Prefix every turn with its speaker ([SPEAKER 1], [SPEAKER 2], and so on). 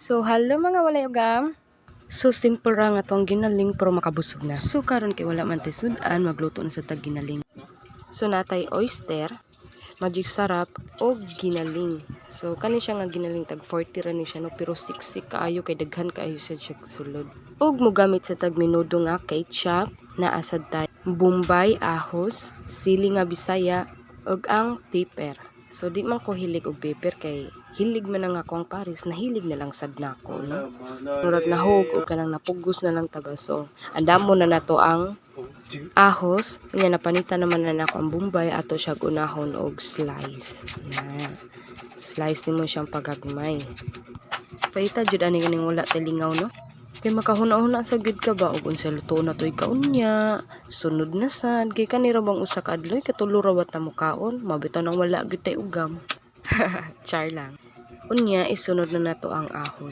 [SPEAKER 1] So, hello mga walay ugam. So, simple ra nga tong ginaling pero makabusog na. So, karon kay wala man tay sudan, magluto na sa tag ginaling. So, natay oyster, magic sarap o ginaling. So, kani siya nga ginaling tag 40 ra ni siya no, pero siksik kaayo kay daghan kaayo siya sulod. Og mo gamit sa tag menudo nga ketchup, na asad tay bombay, ahos, sili nga bisaya og ang pepper. So di man ko hilig og pepper kay hilig man nga akong pares, nahilig na lang sad nako no. Murag nahog og kanang napugos na lang taga. So andamo na nato ang ahos, unya napanitan naman na nako ang bombay, ato siya gunahon og slice. Yan. Slice nimo siyang pagagmay. Paita jud ani ganing wala telingaw no. Kay makahuna-huna sa gid ka ba ug unsa luto na toy kaunya, sunod na sad kay kanira bang usa ka adloy katulo ra wat ta mukaon, mabitaw nang wala gid tay ugam. Char lang. Unya isunod na nato ang ahos.